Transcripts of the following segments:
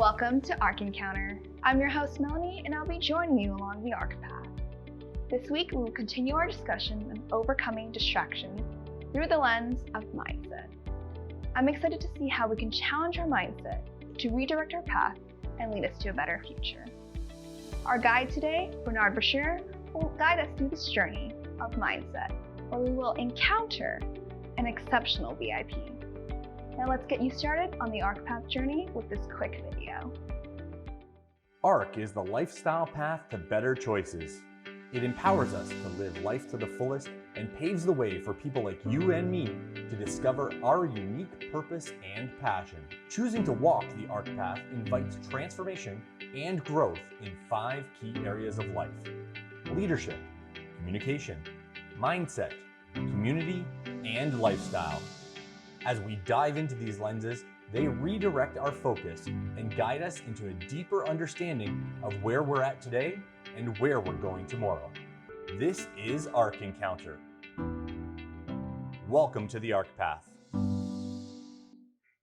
Welcome to AHRK Encounter. I'm your host Melanie, and I'll be joining you along the AHRK path. This week we will continue our discussion of overcoming distractions through the lens of mindset. I'm excited to see how we can challenge our mindset to redirect our path and lead us to a better future. Our guide today, Bernard Bashar, will guide us through this journey of mindset, where we will encounter an exceptional VIP. Now let's get you started on the AHRK path journey with this quick video. AHRK is the lifestyle path to better choices. It empowers us to live life to the fullest and paves the way for people like you and me to discover our unique purpose and passion. Choosing to walk the AHRK path invites transformation and growth in 5 key areas of life: leadership, communication, mindset, community, and lifestyle. As we dive into these lenses, they redirect our focus and guide us into a deeper understanding of where we're at today and where we're going tomorrow. This is AHRK Encounter. Welcome to the AHRK Path.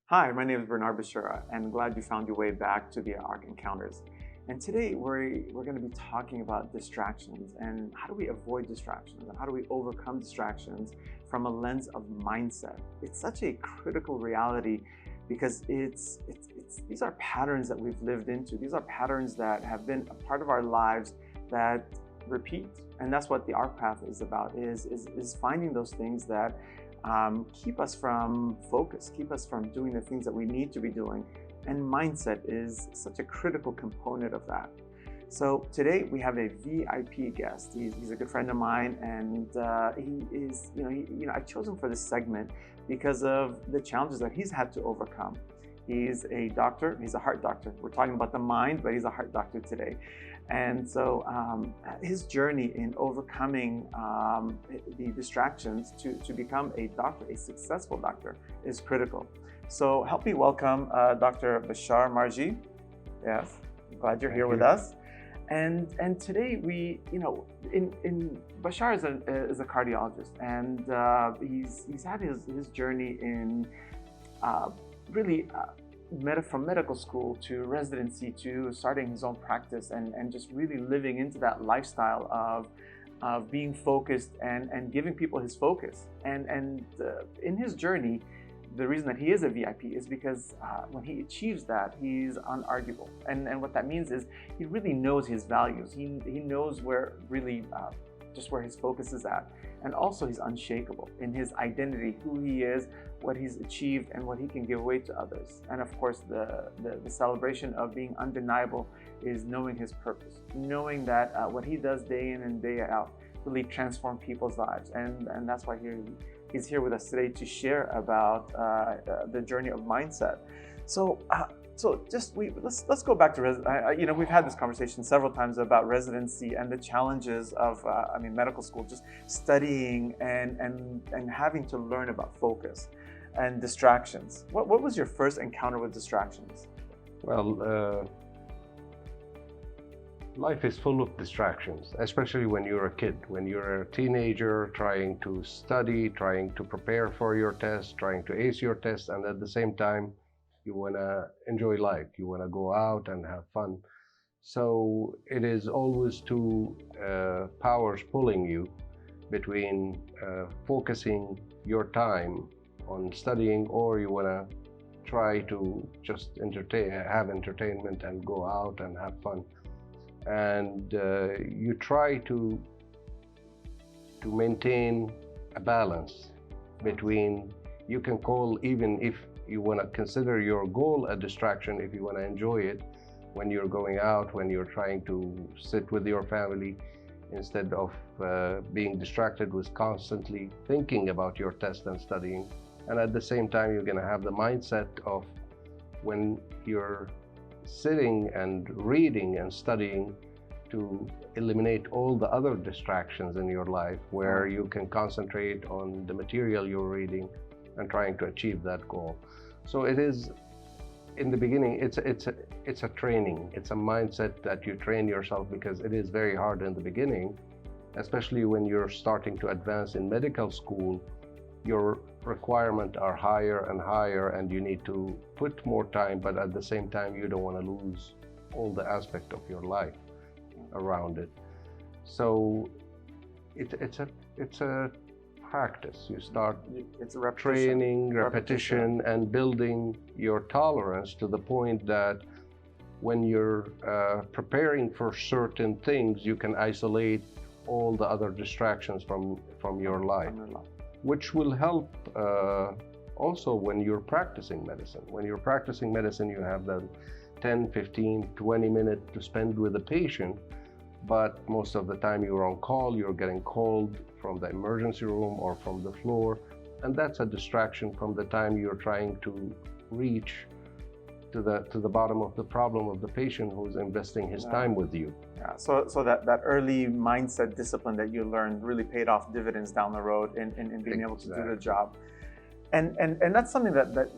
Hi, my name is Bernard Bashar, and glad you found your way back to the AHRK Encounters. And today we're going to be talking about distractions and how do we avoid distractions and how do we overcome distractions from a lens of mindset. It's such a critical reality because these are patterns that we've lived into. These are patterns that have been a part of our lives that repeat. And that's what the AHRK path is about, is finding those things that keep us from focus, keep us from doing the things that we need to be doing. And mindset is such a critical component of that. So today we have a VIP guest. He's a good friend of mine, and he is, I chose him for this segment because of the challenges that he's had to overcome. He's a doctor. He's a heart doctor. We're talking about the mind, but he's a heart doctor today. And so his journey in overcoming the distractions to become a doctor, a successful doctor, is critical. So help me welcome Dr. Bashar Marji. Yes, I'm glad you're here with us. And today we, Bashar is a cardiologist, and he's had his journey in from medical school to residency to starting his own practice and just really living into that lifestyle of being focused and giving people his focus. And in his journey, the reason that he is a VIP is because when he achieves that, he's unarguable. And what that means is he really knows his values. He knows where really just where his focus is at. And also he's unshakable in his identity, who he is, what he's achieved, and what he can give away to others. And of course, the celebration of being undeniable is knowing his purpose, knowing that what he does day in and day out really transform people's lives. And that's why he's here with us today to share about the journey of mindset. So let's go back to we've had this conversation several times about residency and the challenges of medical school, just studying and having to learn about focus and distractions. What was your first encounter with distractions? Well, life is full of distractions, especially when you're a kid, when you're a teenager trying to study, trying to prepare for your test, trying to ace your test, and at the same time, you want to enjoy life. You want to go out and have fun. So it is always two powers pulling you between focusing your time on studying, or you want to try to just have entertainment and go out and have fun. And you try to maintain a balance between, you can call, even if you want to consider your goal a distraction, if you want to enjoy it when you're going out, when you're trying to sit with your family, instead of being distracted with constantly thinking about your test and studying. And at the same time, you're going to have the mindset of when you're sitting and reading and studying, to eliminate all the other distractions in your life, where you can concentrate on the material you're reading and trying to achieve that goal. So it is, in the beginning, it's a training. It's a mindset that you train yourself, because it is very hard in the beginning, especially when you're starting to advance in medical school. Your requirements are higher and higher, and you need to put more time, but at the same time, you don't want to lose all the aspect of your life around it. So it's a practice. You start it's a repetition. Training, repetition, and building your tolerance to the point that when you're preparing for certain things, you can isolate all the other distractions from your life, which will help also when you're practicing medicine. When you're practicing medicine, you have the 10, 15, 20 minutes to spend with the patient, but most of the time you're on call, you're getting called from the emergency room or from the floor, and that's a distraction from the time you're trying to reach to the bottom of the problem of the patient who's investing his time with you. Yeah, so that early mindset discipline that you learned really paid off dividends down the road in being able to do the job. And that's something that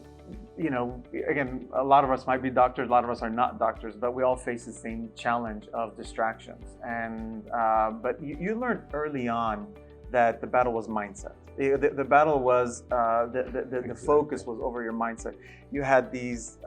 you know, again, a lot of us might be doctors, a lot of us are not doctors, but we all face the same challenge of distractions. And but you learned early on that the battle was mindset. The battle was the focus was over your mindset. You had these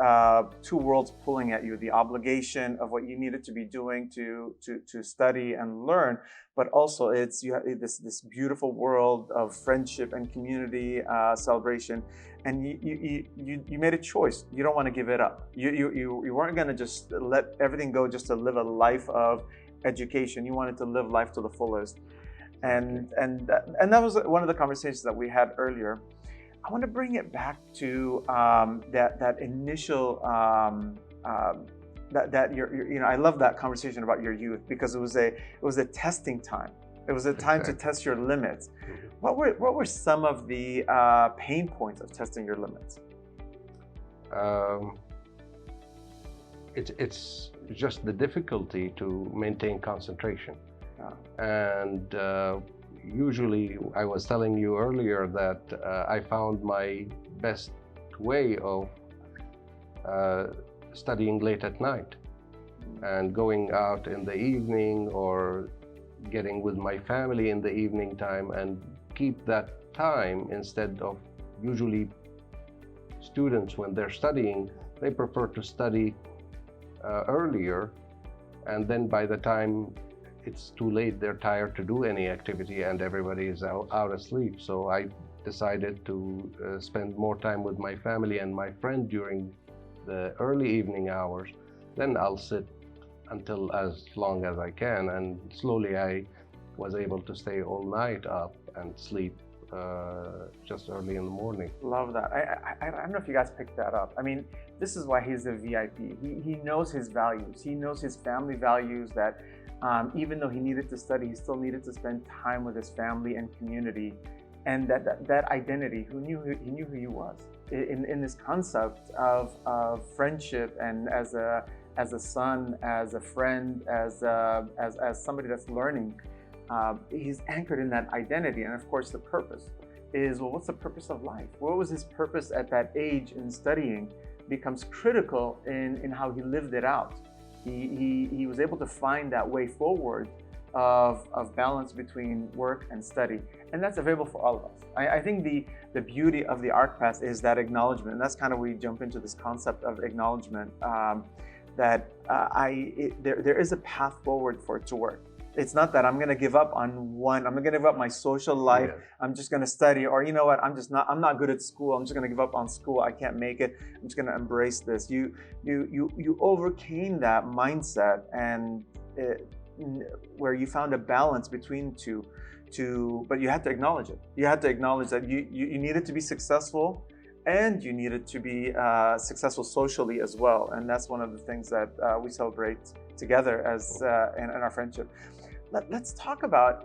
two worlds pulling at you: the obligation of what you needed to be doing to study and learn, but also you have this beautiful world of friendship and community celebration. And you made a choice. You don't want to give it up. You weren't going to just let everything go just to live a life of education. You wanted to live life to the fullest. And that was one of the conversations that we had earlier. I want to bring it back to that initial you know, I love that conversation about your youth, because it was a testing time. It was a time to test your limits. What were some of the pain points of testing your limits? It's just the difficulty to maintain concentration. And usually, I was telling you earlier that I found my best way of studying late at night and going out in the evening, or getting with my family in the evening time, and keep that time instead of usually students when they're studying, they prefer to study earlier, and then by the time it's too late, they're tired to do any activity and everybody is out asleep. So I decided to spend more time with my family and my friend during the early evening hours. Then I'll sit until as long as I can, and slowly I was able to stay all night up and sleep just early in the morning. Love that. I don't know if you guys picked that up. I mean, this is why he's a VIP. He knows his values. He knows his family values, that even though he needed to study, he still needed to spend time with his family and community. And that identity, he knew who he was in this concept of friendship, and as a son, as a friend, as somebody that's learning. He's anchored in that identity. And of course, the purpose is, well, what's the purpose of life? What was his purpose at that age in studying becomes critical in how he lived it out. He was able to find that way forward of balance between work and study. And that's available for all of us. I think the beauty of the AHRK Path is that acknowledgement. And that's kind of where we jump into this concept of acknowledgement, that there is a path forward for it to work. It's not that I'm going to give up on one. I'm going to give up my social life. Yeah. I'm just going to study, or you know what? I'm not good at school. I'm just going to give up on school. I can't make it. I'm just going to embrace this. You overcame that mindset, and where you found a balance between two, but you had to acknowledge it. You had to acknowledge that you needed to be successful, and you needed to be successful socially as well. And that's one of the things that we celebrate together as in our friendship. Let's talk about,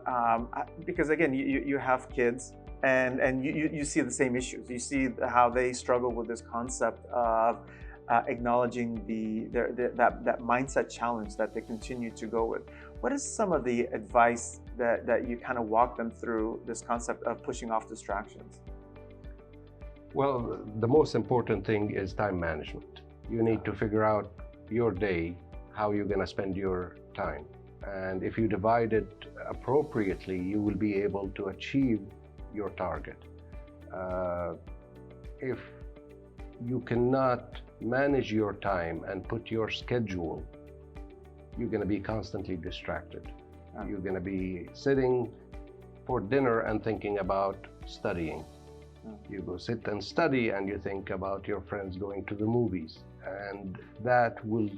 because again, you have kids, and you see the same issues. You see how they struggle with this concept of acknowledging that mindset challenge that they continue to go with. What is some of the advice that you kind of walk them through this concept of pushing off distractions? Well, the most important thing is time management. You need to figure out your day, how you're going to spend your time. And if you divide it appropriately, you will be able to achieve your target. If you cannot manage your time and put your schedule, you're going to be constantly distracted. You're going to be sitting for dinner and thinking about studying. You go sit and study and you think about your friends going to the movies, and that will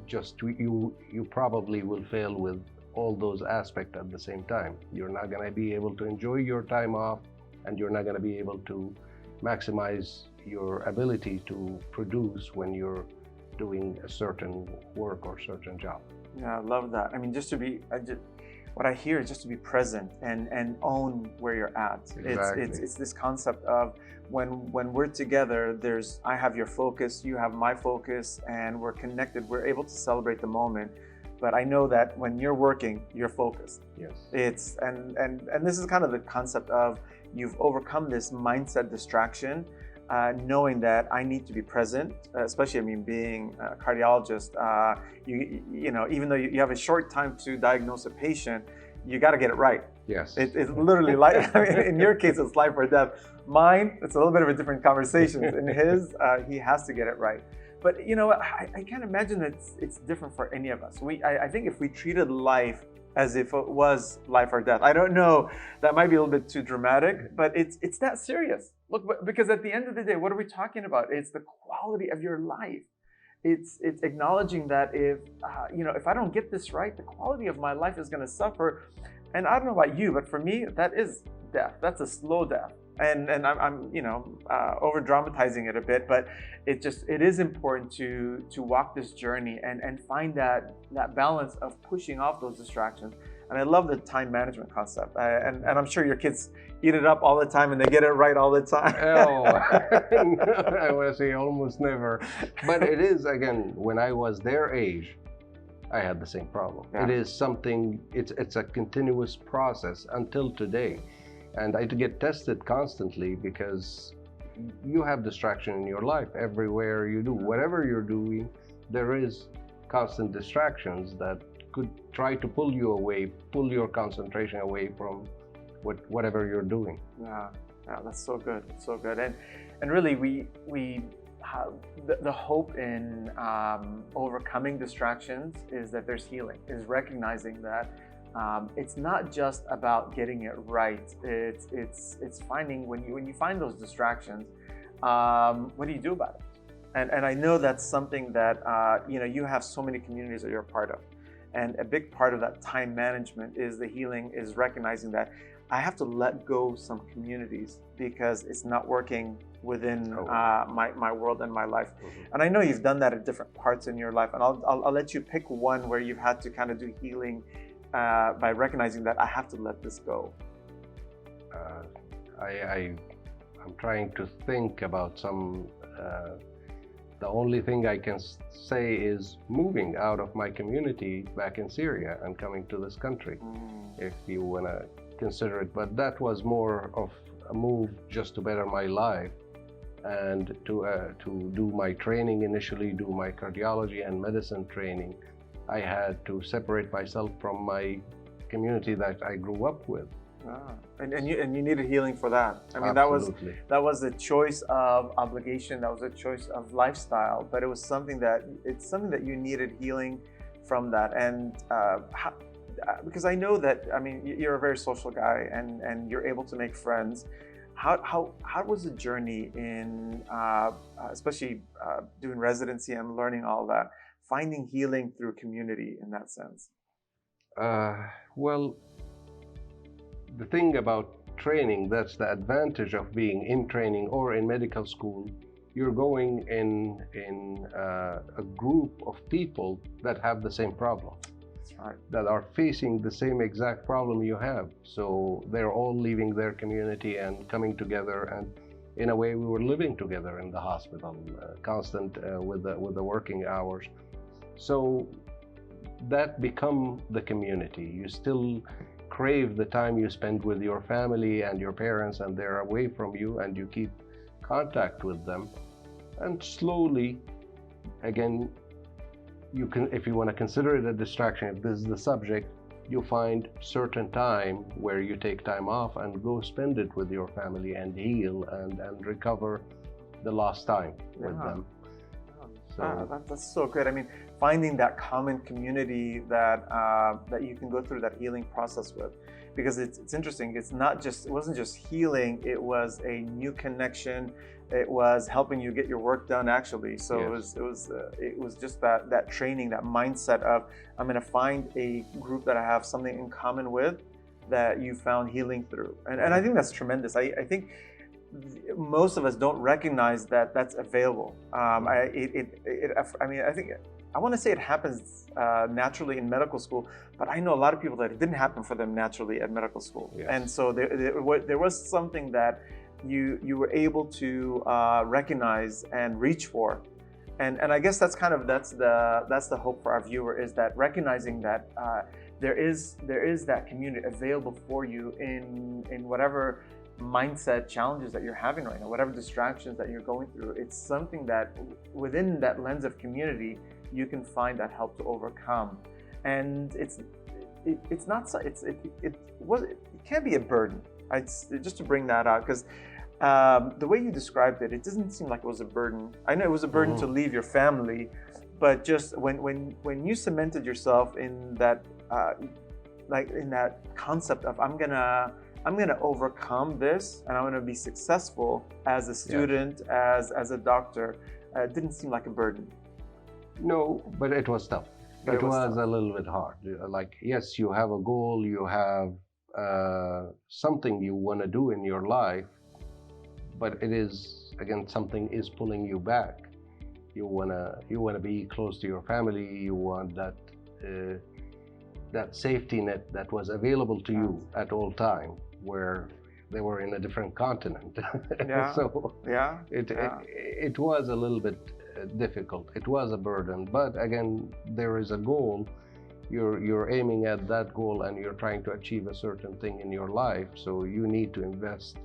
just, you probably will fail with all those aspects at the same time. You're not going to be able to enjoy your time off, and you're not going to be able to maximize your ability to produce when you're doing a certain work or certain job. Yeah, I love that. I mean, what I hear is just to be present and own where you're at. Exactly. It's this concept of when we're together, I have your focus, you have my focus, and we're connected. We're able to celebrate the moment. But I know that when you're working, you're focused. Yes. And this is kind of the concept of you've overcome this mindset distraction, knowing that I need to be present, especially, I mean, being a cardiologist, you know, even though you have a short time to diagnose a patient, you got to get it right. Yes. It's literally life. I mean, in your case, it's life or death. Mine, it's a little bit of a different conversation. In his, he has to get it right. But you know, I can't imagine that it's different for any of us. I think if we treated life as if it was life or death, I don't know, that might be a little bit too dramatic, but it's that serious. Look, because at the end of the day, what are we talking about? It's the quality of your life. It's acknowledging that if you know, if I don't get this right, the quality of my life is going to suffer. And I don't know about you, but for me, that is death. That's a slow death. And I'm you know, over dramatizing it a bit, but it is important to walk this journey and find that balance of pushing off those distractions. And I love the time management concept. And I'm sure your kids eat it up all the time and they get it right all the time. Oh, I want to say almost never. But it is, again, when I was their age, I had the same problem. Yeah. It is something, it's a continuous process until today. And I get tested constantly because you have distraction in your life. Everywhere you do, whatever you're doing, there is constant distractions that could try to pull you away, pull your concentration away from whatever you're doing. Yeah, that's so good, so good. And really, we have the hope in overcoming distractions is that there's healing, is recognizing that it's not just about getting it right. It's finding when you find those distractions, what do you do about it? And I know that's something that you know, you have so many communities that you're a part of, and a big part of that time management is the healing, is recognizing that I have to let go some communities because it's not working within my world and my life. And I know you've done that at different parts in your life, and I'll let you pick one where you've had to kind of do healing by recognizing that I have to let this go. I'm trying to think about some. The only thing I can say is moving out of my community back in Syria and coming to this country, if you want to consider it. But that was more of a move just to better my life and to do my training initially, do my cardiology and medicine training. I had to separate myself from my community that I grew up with. And you needed healing for that. I mean, Absolutely. that was a choice of obligation. That was a choice of lifestyle. But it was something that you needed healing from that. And because I know that, I mean, you're a very social guy and you're able to make friends. How was the journey in, especially doing residency and learning all that, finding healing through community in that sense? Well, the thing about training, that's the advantage of being in training or in medical school. You're going in a group of people that have the same problem. That's right. That are facing the same exact problem you have. So they're all leaving their community and coming together, and in a way we were living together in the hospital, constant with the working hours. So that become the community. You still crave the time you spend with your family and your parents, and they're away from you, and you keep contact with them. And slowly, again, you can, if you want to consider it a distraction, if this is the subject, you find certain time where you take time off and go spend it with your family and heal and recover the lost time with them. So that's so good. I mean, finding that common community that that you can go through that healing process with, because it's interesting. It wasn't just healing. It was a new connection. It was helping you get your work done actually. So yes. it was just that training, that mindset of I'm going to find a group that I have something in common with that you found healing through, and I think that's tremendous. I think most of us don't recognize that that's available. I mean, I think I want to say it happens naturally in medical school, but I know a lot of people that it didn't happen for them naturally at medical school. Yes. And so there was something that you were able to recognize and reach for, and I guess that's the hope for our viewer, is that recognizing that there is that community available for you in whatever mindset challenges that you're having right now, whatever distractions that you're going through. It's something that within that lens of community you can find that help to overcome, and it can't be a burden. Just to bring that out, because the way you described it doesn't seem like it was a burden. I know it was a burden to leave your family, but just when you cemented yourself in that in that concept of I'm gonna overcome this and I'm gonna be successful as a student, as a doctor, it didn't seem like a burden. No, but it was tough. It was a little bit hard. Like, yes, you have a goal, you have something you want to do in your life, but it is, again, something is pulling you back. You wanna be close to your family. You want that safety net that was available to you at all time, where they were in a different continent. So it was a little bit difficult. It was a burden, but again, there is a goal. You're aiming at that goal and you're trying to achieve a certain thing in your life, so you need to invest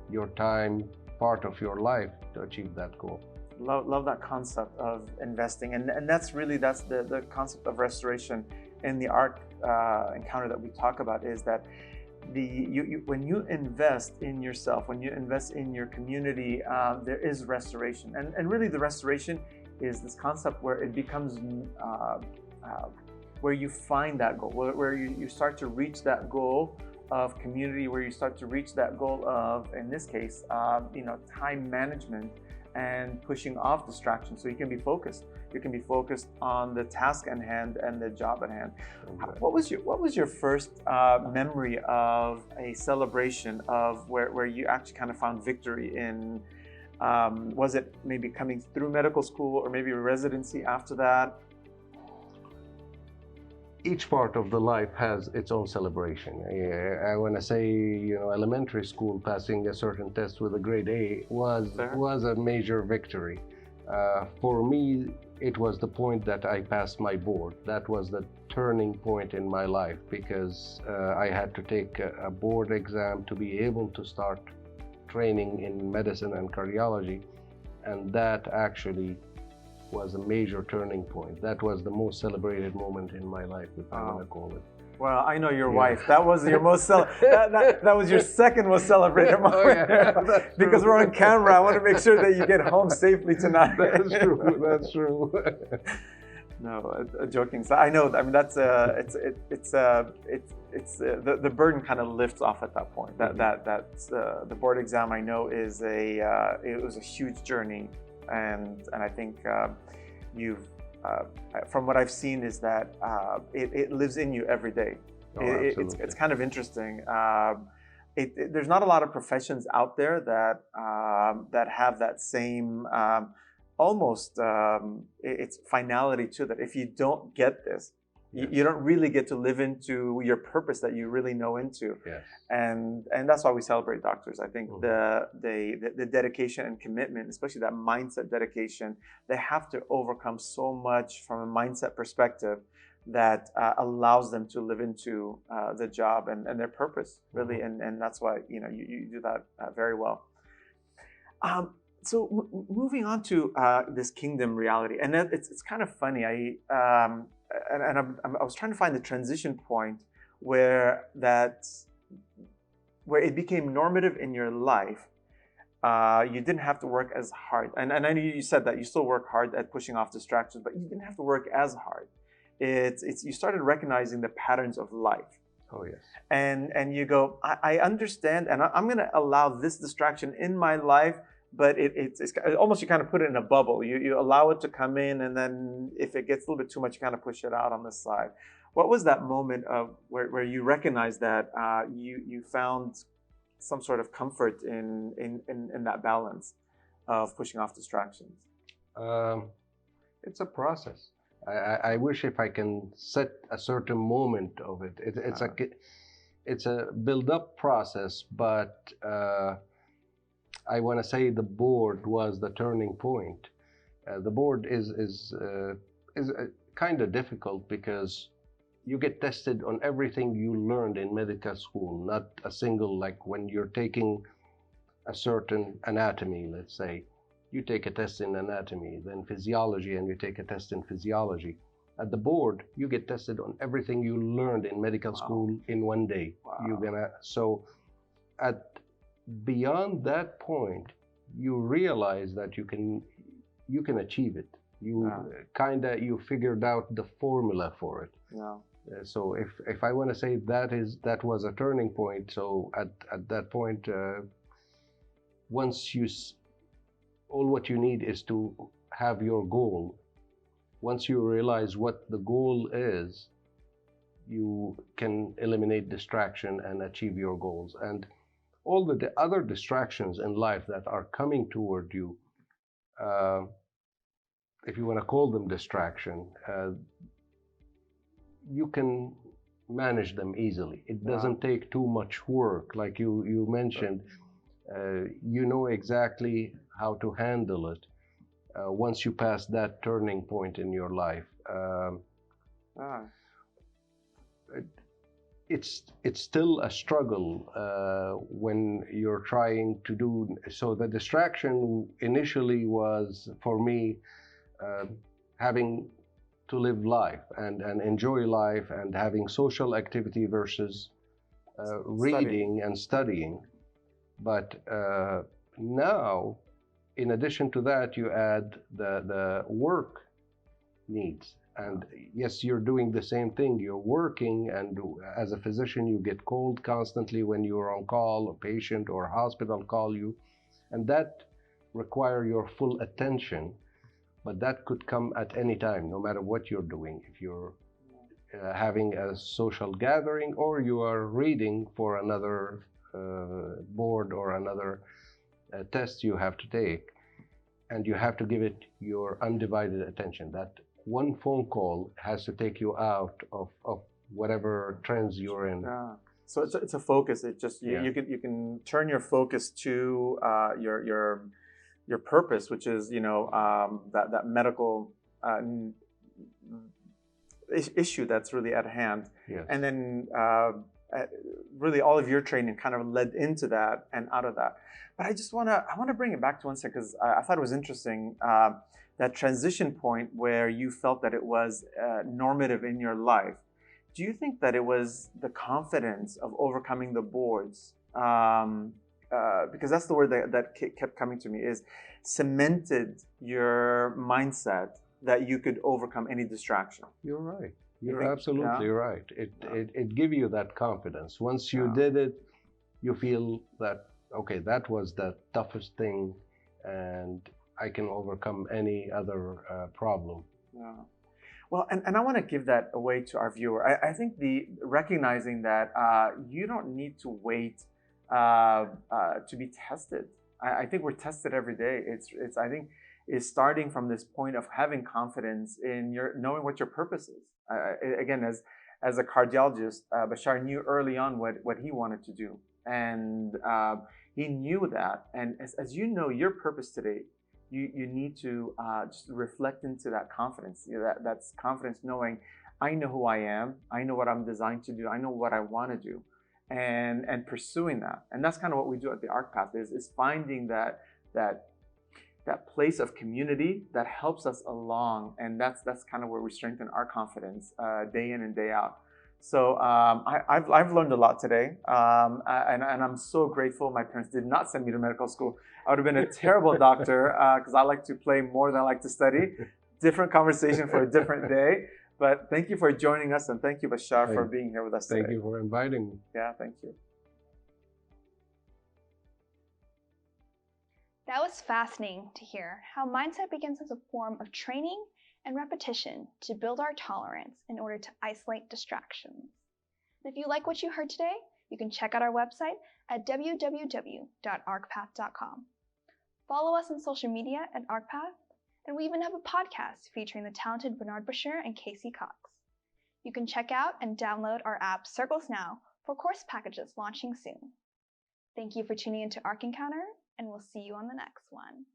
your time, part of your life, to achieve that goal. Love that concept of investing, and that's the concept of restoration in the AHRK encounter that we talk about, is that when you invest in yourself, when you invest in your community, there is restoration, and really the restoration is this concept where it becomes where you find that goal, where you start to reach that goal of community, where you start to reach that goal of, in this case, time management and pushing off distractions, so you can be focused. You can be focused on the task at hand and the job at hand. Okay. What was your first memory of a celebration of where you actually kind of found victory in? Was it maybe coming through medical school, or maybe residency after that? Each part of the life has its own celebration. I want to say, elementary school, passing a certain test with a grade A was a major victory. For me, it was the point that I passed my board. That was the turning point in my life, because I had to take a board exam to be able to start training in medicine and cardiology, and that actually was a major turning point. That was the most celebrated moment in my life, if I want to call it. Well, I know your wife. That was your most that was your second most celebrated moment. Because we're on camera, I want to make sure that you get home safely tonight. That's true. That's true. No, joking. So I know. I mean, that's the burden kind of lifts off at that point. The board exam, I know, is it was a huge journey, and I think you've. From what I've seen is that it lives in you every day. It's kind of interesting. There's not a lot of professions out there that have that same almost it's finality to that. If you don't get this, you don't really get to live into your purpose that you really know into. Yes. And that's why we celebrate doctors. I think the dedication and commitment, especially that mindset dedication, they have to overcome so much from a mindset perspective that allows them to live into the job and their purpose, really. And that's why you do that very well. So moving on to this kingdom reality, and it's kind of funny. I was trying to find the transition point where where it became normative in your life. You didn't have to work as hard. And I know you said that you still work hard at pushing off distractions, but you didn't have to work as hard. You started recognizing the patterns of life. Oh, yes. And you go, I understand, and I'm going to allow this distraction in my life, but it's almost, you kind of put it in a bubble. You allow it to come in, and then if it gets a little bit too much, you kind of push it out on the side. What was that moment of where you recognized that you found some sort of comfort in that balance of pushing off distractions? It's a process. I wish if I can set a certain moment of it. It's a build-up process, but I want to say the board was the turning point. The board is kind of difficult because you get tested on everything you learned in medical school, not a single, like when you're taking a certain anatomy, let's say. You take a test in anatomy, then physiology, and you take a test in physiology. At the board, you get tested on everything you learned in medical school in one day. Wow. So beyond that point, you realize that you can achieve it. You figured out the formula for it. Yeah. So if I want to say that was a turning point. So at that point, all what you need is to have your goal. Once you realize what the goal is, you can eliminate distraction and achieve your goals. And all the other distractions in life that are coming toward you, if you want to call them distraction, you can manage them easily. It doesn't take too much work. Like you mentioned, you know exactly how to handle it once you pass that turning point in your life. It's still a struggle when you're trying to do. So the distraction initially was for me having to live life and enjoy life and having social activity versus reading and studying. But now, in addition to that, you add the work needs. And yes, you're doing the same thing. You're working, and as a physician, you get called constantly when you're on call, a patient or hospital call you, and that require your full attention. But that could come at any time, no matter what you're doing. If you're having a social gathering or you are reading for another board or another test you have to take, and you have to give it your undivided attention. That one phone call has to take you out of whatever trends you're in. So it's a focus. It just you can turn your focus to your purpose, which is that medical issue that's really at hand. Yes. And then really all of your training kind of led into that and out of that. But I want to bring it back to one second, because I thought it was interesting, that transition point where you felt that it was normative in your life. Do you think that it was the confidence of overcoming the boards? Because that's the word that kept coming to me, is cemented your mindset that you could overcome any distraction. You're right. You're absolutely right. It gives you that confidence. Once you did it, you feel that, okay, that was the toughest thing, and I can overcome any other problem. Yeah. Well, and I want to give that away to our viewer. I think recognizing that you don't need to wait to be tested. I think we're tested every day. I think is starting from this point of having confidence in knowing what your purpose is. Again, as a cardiologist, Bashar knew early on what he wanted to do, and he knew that. And as you know your purpose today, you need to just reflect into that confidence. That's confidence knowing, I know who I am, I know what I'm designed to do, I know what I want to do, and pursuing that. And that's kind of what we do at the AHRK Path, is finding that place of community that helps us along, and that's kind of where we strengthen our confidence day in and day out. So I've learned a lot today, and I'm so grateful my parents did not send me to medical school. I would have been a terrible doctor because I like to play more than I like to study. Different conversation for a different day. But thank you for joining us, and thank you, Bashar, for being here with us today. Thank you for inviting me. Yeah, thank you. That was fascinating to hear how mindset begins as a form of training and repetition to build our tolerance in order to isolate distractions. And if you like what you heard today, you can check out our website at www.arcpath.com. Follow us on social media at ARCpath, and we even have a podcast featuring the talented Bernard Bashir and Casey Cox. You can check out and download our app Circles Now for course packages launching soon. Thank you for tuning into ARC Encounter, and we'll see you on the next one.